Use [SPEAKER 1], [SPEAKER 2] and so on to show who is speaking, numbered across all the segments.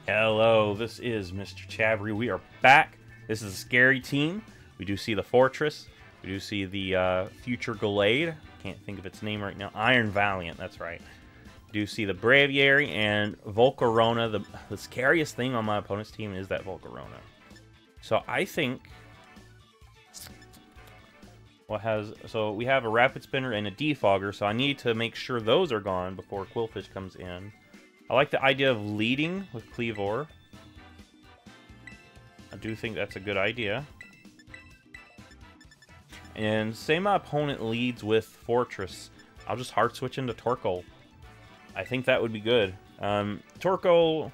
[SPEAKER 1] Hello, this is MrChabry. We are back. This is a scary team. We do see the Fortress. We do see the future Glade. Can't think of its name right now. Iron Valiant, that's right. We do see the Braviary and Volcarona. The scariest thing on my opponent's team is that Volcarona. So I think... So we have a Rapid Spinner and a Defogger, so I need to make sure those are gone before Qwilfish comes in. I like the idea of leading with Kleavor. I do think that's a good idea. And say my opponent leads with Fortress, I'll just hard switch into Torkoal. I think that would be good. Torkoal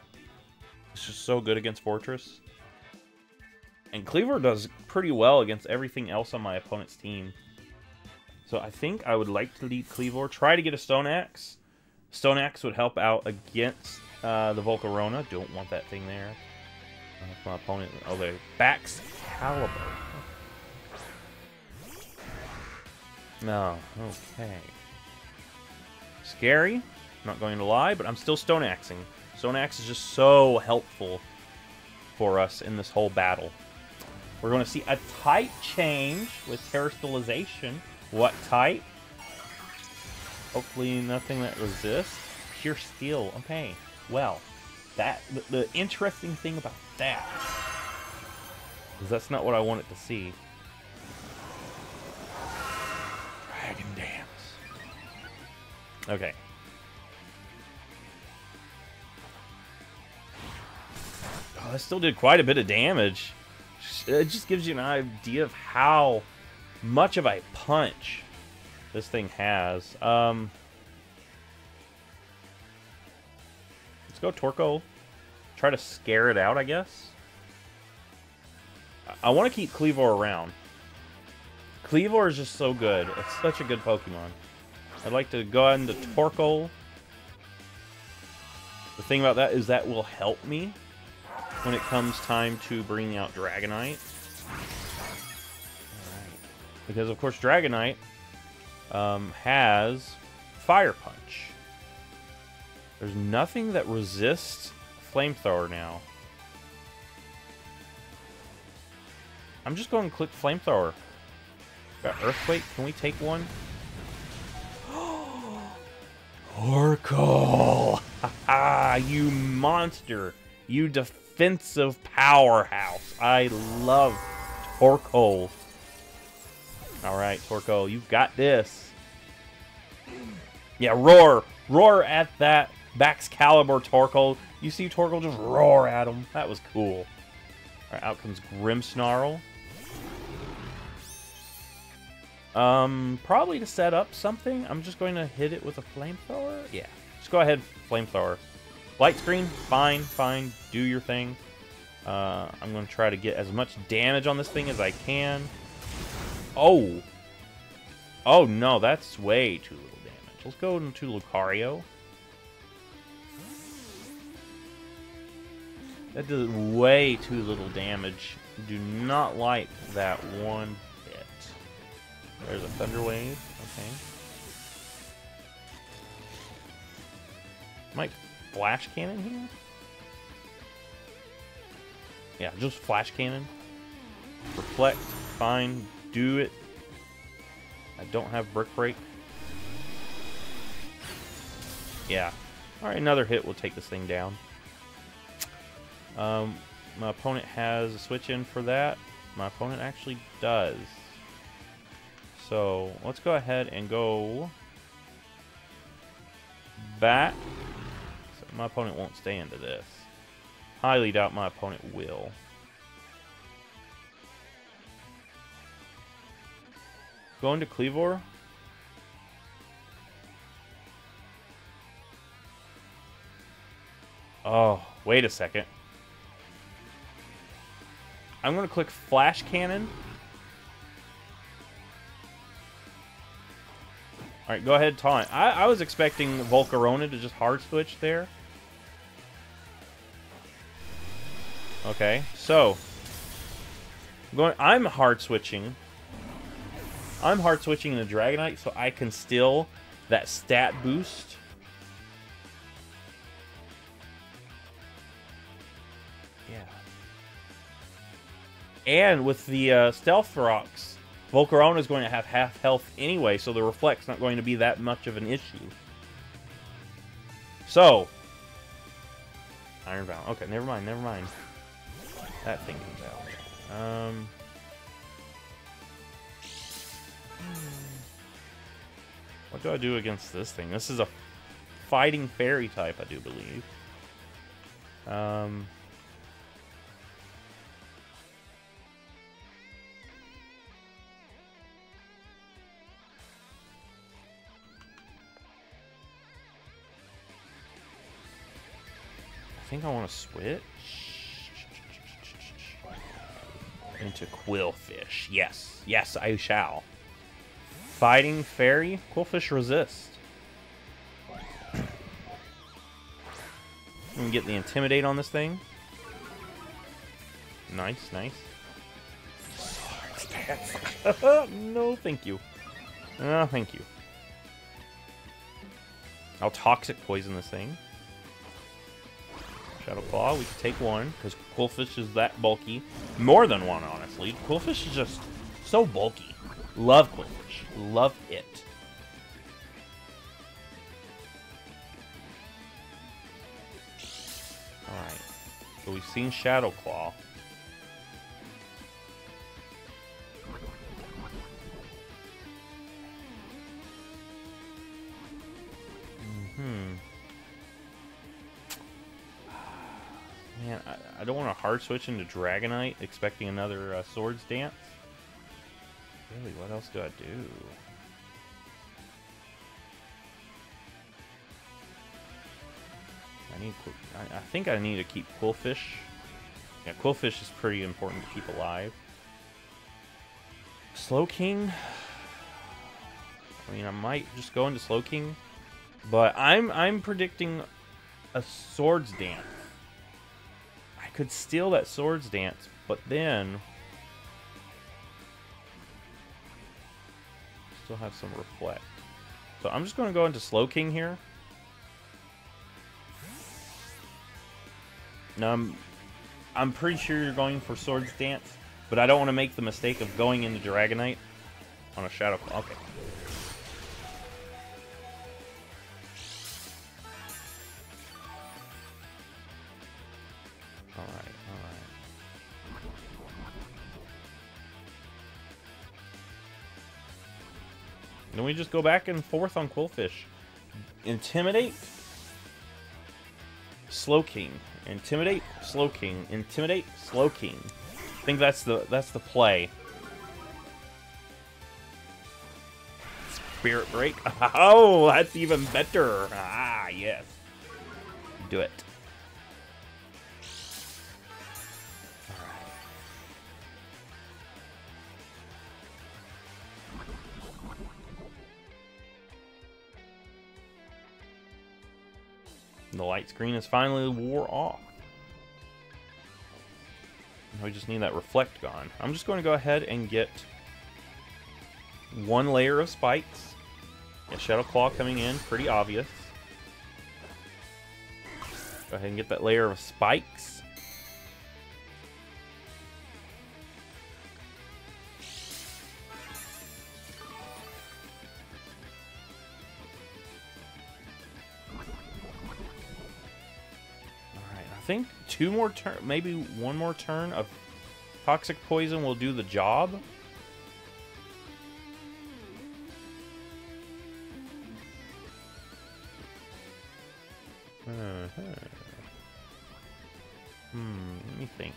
[SPEAKER 1] is just so good against Fortress. And Kleavor does pretty well against everything else on my opponent's team. So I think I would like to lead Kleavor. Try to get a Stone Axe. Stone Axe would help out against the Volcarona. Don't want that thing there. My opponent... Oh, there. Baxcaliber. No. Okay. Scary. Not going to lie, but I'm still Stone Axing. Stone Axe is just so helpful for us in this whole battle. We're going to see a type change with Terastallization. What type? Hopefully nothing that resists. Pure Steel. Okay. Well, the interesting thing about that is that's not what I want it to see. Dragon Dance. Okay. Oh, that still did quite a bit of damage. It just gives you an idea of how much of a punch this thing has. Let's go Torkoal. Try to scare it out, I guess. I want to keep Kleavor around. Kleavor is just so good. It's such a good Pokemon. I'd like to go ahead into Torkoal. The thing about that is that will help me when it comes time to bring out Dragonite. Because, of course, Dragonite has Fire Punch. There's nothing that resists Flamethrower now. I'm just going to click Flamethrower. Got Earthquake. Can we take one? Torkoal! Haha, you monster! You defensive powerhouse! I love Torkoal. Alright, Torkoal, you've got this. Yeah, roar! Roar at that Baxcaliber Torkoal. You see Torkoal just roar at him. That was cool. Alright, out comes Grimmsnarl. Probably to set up something. I'm just going to hit it with a Flamethrower. Yeah, just go ahead, Flamethrower. Light Screen, fine, fine. Do your thing. I'm going to try to get as much damage on this thing as I can. Oh! Oh no, that's way too little damage. Let's go into Lucario. That does way too little damage. Do not like that one bit. There's a Thunder Wave. Okay. Might Flash Cannon here? Yeah, just Flash Cannon. Reflect. Fine. Do it. I don't have Brick Break. Yeah. Alright, another hit will take this thing down. My opponent has a switch in for that. My opponent actually does. So, let's go ahead and go back. So my opponent won't stay into this. Highly doubt my opponent will. Going to Kleavor. Oh, wait a second. I'm going to click Flash Cannon. Alright, go ahead, taunt. I was expecting Volcarona to just hard switch there. Okay, so I'm hard switching. I'm hard switching into Dragonite so I can steal that stat boost Yeah. And with the Stealth Rocks, Volcarona is going to have half health anyway, so the Reflect's not going to be that much of an issue. So, Iron Vow. Okay, never mind, never mind. That thing comes out. What do I do against this thing? This is a fighting fairy type, I do believe. I think I want to switch into Quillfish. Yes, yes, I shall. Fighting Fairy, Quillfish resist. We can get the Intimidate on this thing. Nice, nice. No, thank you. No, thank you. I'll Toxic Poison this thing. Shadow Claw, we can take one, because Quillfish is that bulky. More than one, honestly. Quillfish is just so bulky. Love Quillfish. Love it. Alright. So we've seen Shadow Claw. Man, I don't want to hard switch into Dragonite, expecting another Swords Dance. Really, what else do I do? I think I need to keep Quillfish. Yeah, Quillfish is pretty important to keep alive. Slowking. I mean, I might just go into Slowking, but I'm predicting a Swords Dance. I could steal that Swords Dance, but then still have some Reflect. So I'm just going to go into Slowking here. Now I'm pretty sure you're going for Swords Dance, but I don't want to make the mistake of going into Dragonite on a Shadow Claw. Okay. Alright. Then we just go back and forth on Quillfish. Intimidate, Slowking. Intimidate, Slowking. Intimidate, Slowking. I think that's the play. Spirit Break. Oh, that's even better. Ah, yes. Do it. The light screen is finally wore off. We just need that Reflect gone. I'm just going to go ahead and get one layer of spikes. Yeah, Shadow Claw coming in, pretty obvious. Go ahead and get that layer of spikes. I think two more turn, maybe one more turn of Toxic Poison will do the job. Let me think.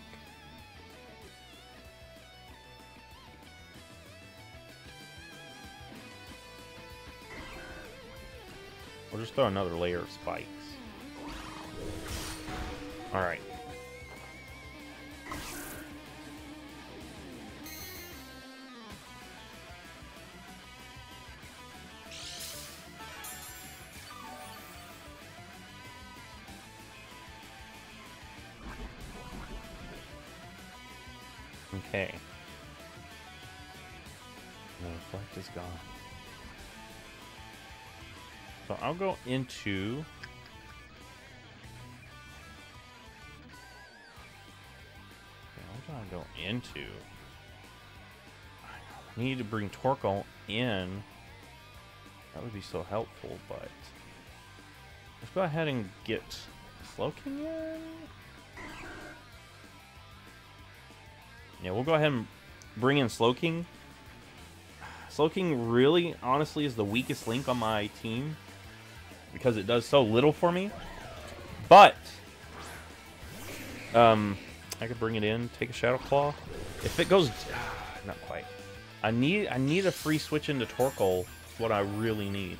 [SPEAKER 1] We'll just throw another layer of spikes. All right. Okay. The Reflect is gone. So I'll go into go into? I need to bring Torkoal in. That would be so helpful, but let's go ahead and get Slowking in. Yeah, we'll go ahead and bring in Slowking. Slowking really, honestly, is the weakest link on my team because it does so little for me. But I could bring it in, take a Shadow Claw. If it goes, not quite. I need a free switch into Torkoal. That's what I really need.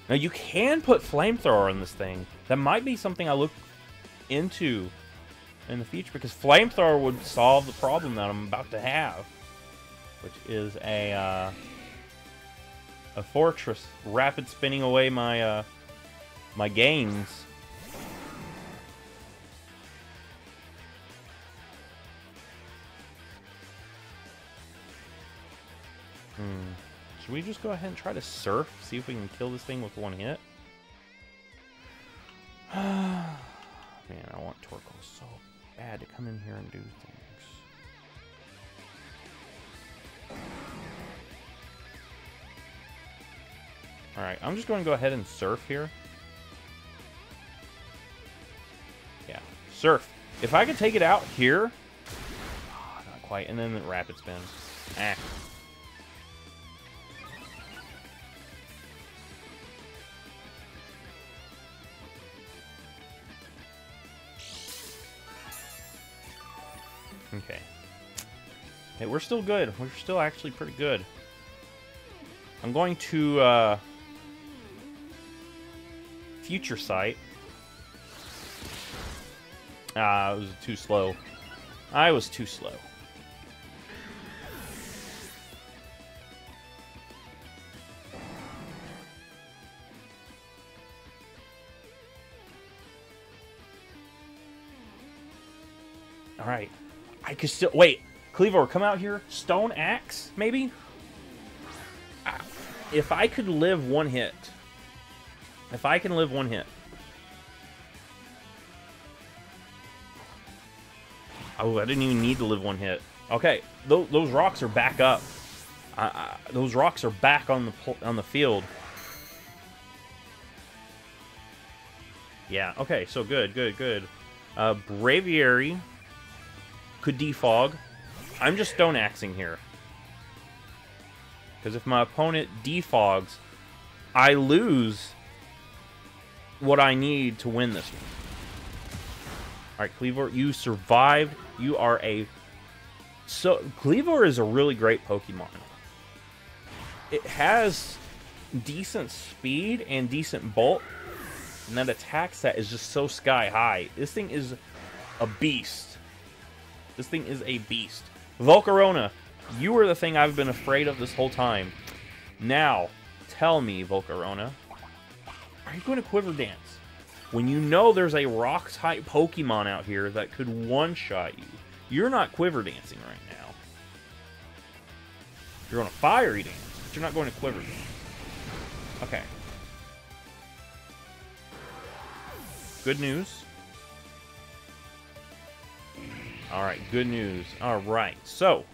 [SPEAKER 1] Now you can put Flamethrower on this thing. That might be something I look into in the future because Flamethrower would solve the problem that I'm about to have, which is a Fortress rapid spinning away my my gains. Should we just go ahead and try to Surf? See if we can kill this thing with one hit? Man, I want Torkoal so bad to come in here and do things. Alright, I'm just going to go ahead and Surf here. Yeah, Surf. If I could take it out here... Oh, not quite. And then the Rapid Spin. Ah. Okay. Hey, we're still good. We're still actually pretty good. I'm going to Future Sight. It was too slow. I was too slow. All right. I could still... Wait. Cleaver, come out here. Stone Axe, maybe? If I could live one hit. If I can live one hit. Oh, I didn't even need to live one hit. Okay. Those rocks are back up. Those rocks are back on the field. Yeah. Okay, so good, good, good. Braviary... could defog. I'm just Stone Axing here. Because if my opponent defogs, I lose what I need to win this one. Alright, Cleaver, you survived. You are a... So, Cleaver is a really great Pokemon. It has decent speed and decent bulk. And that attack set is just so sky high. This thing is a beast. This thing is a beast. Volcarona, you were the thing I've been afraid of this whole time. Now, tell me, Volcarona, are you going to Quiver Dance? When you know there's a rock-type Pokemon out here that could one-shot you, you're not Quiver Dancing right now. You're on a Fiery Dance, but you're not going to Quiver Dance. Okay. Good news. Alright, good news. Alright, so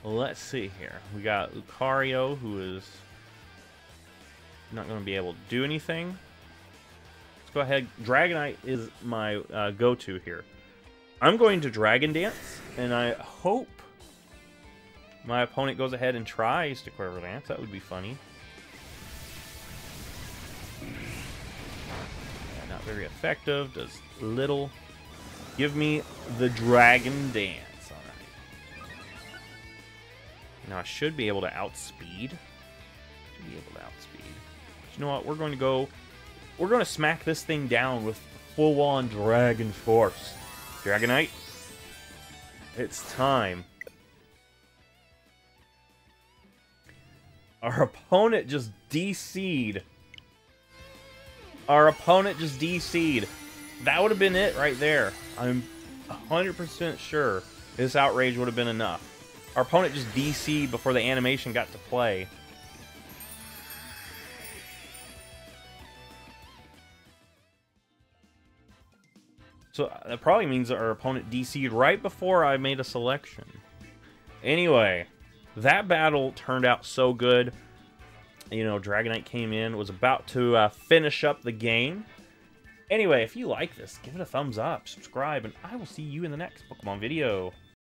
[SPEAKER 1] let's see here. We got Lucario, who is not going to be able to do anything. Let's go ahead. Dragonite is my go-to here. I'm going to Dragon Dance, and I hope my opponent goes ahead and tries to Quiver Dance. That would be funny. Yeah, not very effective. Does little. Give me the Dragon Dance. Alright. Now I should be able to outspeed. But you know what? We're going to go... We're going to smack this thing down with full-on Dragon Force. Dragonite. It's time. Our opponent just DC'd. That would have been it right there. I'm 100% sure this outrage would have been enough. Our opponent just DC'd before the animation got to play. So that probably means our opponent DC'd right before I made a selection. Anyway, that battle turned out so good. You know, Dragonite came in, was about to finish up the game. Anyway, if you like this, give it a thumbs up, subscribe, and I will see you in the next Pokemon video.